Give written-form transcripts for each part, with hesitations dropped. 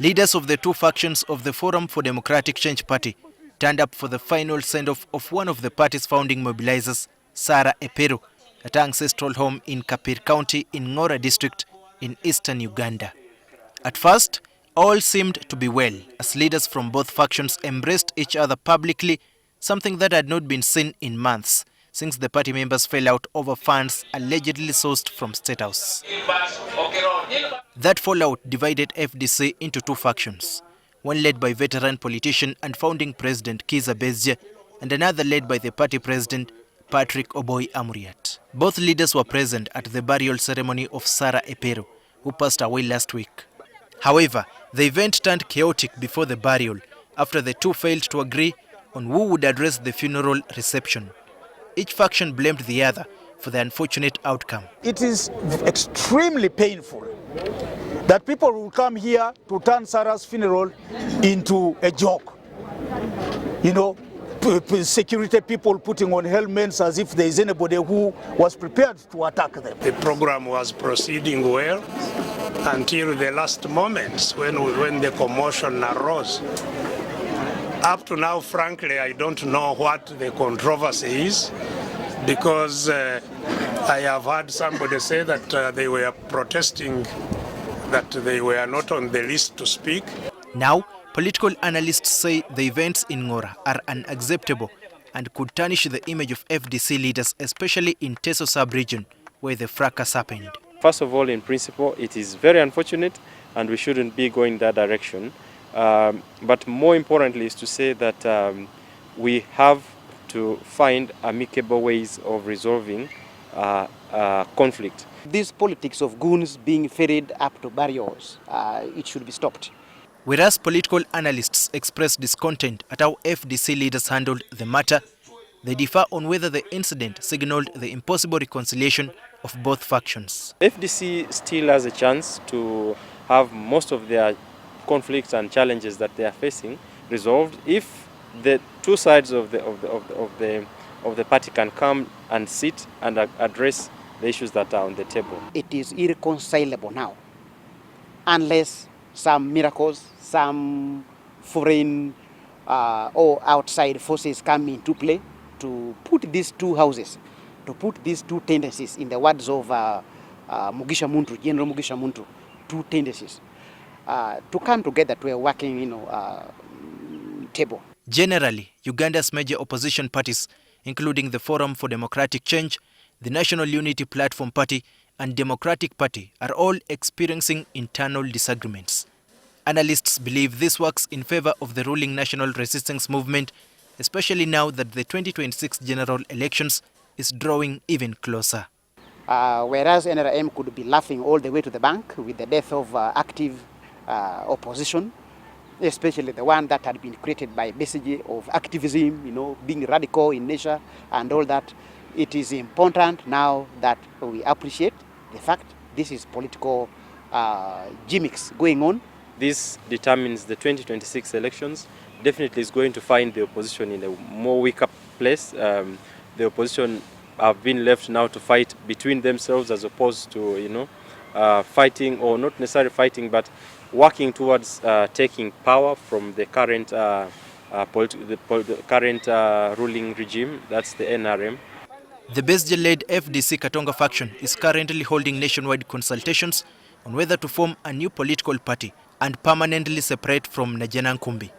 Leaders of the two factions of the Forum for Democratic Change Party turned up for the final send-off of one of the party's founding mobilizers, Sarah Eperu, at her ancestral home in Kapir County in Ngora district in eastern Uganda. At first, all seemed to be well, as leaders from both factions embraced each other publicly, something that had not been seen in months, since the party members fell out over funds allegedly sourced from State House. That fallout divided FDC into two factions, one led by veteran politician and founding president Kizza Besigye, and another led by the party president Patrick Oboy Amuriat. Both leaders were present at the burial ceremony of Sarah Eperu, who passed away last week. However, the event turned chaotic before the burial after the two failed to agree on who would address the funeral reception. Each faction blamed the other for the unfortunate outcome. It is extremely painful that people will come here to turn Sarah's funeral into a joke. You know, security people putting on helmets as if there is anybody who was prepared to attack them. The program was proceeding well until the last moments when the commotion arose. Up to now, frankly, I don't know what the controversy is, because I have heard somebody say that they were protesting that they were not on the list to speak. Now, political analysts say the events in Ngora are unacceptable and could tarnish the image of FDC leaders, especially in Teso sub-region, where the fracas happened. First of all, in principle, it is very unfortunate and we shouldn't be going that direction. But more importantly is to say that we have to find amicable ways of resolving conflict. This politics of goons being ferried up to barriers, it should be stopped. Whereas political analysts express discontent at how FDC leaders handled the matter, they differ on whether the incident signaled the impossible reconciliation of both factions. FDC still has a chance to have most of their conflicts and challenges that they are facing resolved if the two sides of the party can come and sit and address the issues that are on the table. It is irreconcilable now, unless some miracles, some foreign or outside forces come into play to put these two houses, to put these two tendencies, in the words of Mugisha Muntu, General Mugisha Muntu, two tendencies, to come together to a working table. Generally, Uganda's major opposition parties, including the Forum for Democratic Change, the National Unity Platform Party, and Democratic Party, are all experiencing internal disagreements. Analysts believe this works in favor of the ruling National Resistance Movement, especially now that the 2026 general elections is drawing even closer. Whereas NRM could be laughing all the way to the bank with the death of active opposition, especially the one that had been created by Besigye of activism, being radical in nature and all that. It is important now that we appreciate the fact this is political gimmicks going on. This determines the 2026 elections. Definitely is going to find the opposition in a more weaker place. The opposition have been left now to fight between themselves as opposed to, fighting, or not necessarily fighting, but working towards taking power from the current ruling regime. That's the NRM. The Besigye-led FDC Katonga faction is currently holding nationwide consultations on whether to form a new political party and permanently separate from Najena Nkumbi.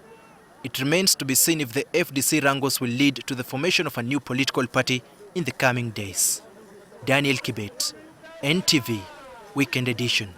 It remains to be seen if the FDC wrangles will lead to the formation of a new political party in the coming days. Daniel Kibet, NTV, Weekend Edition.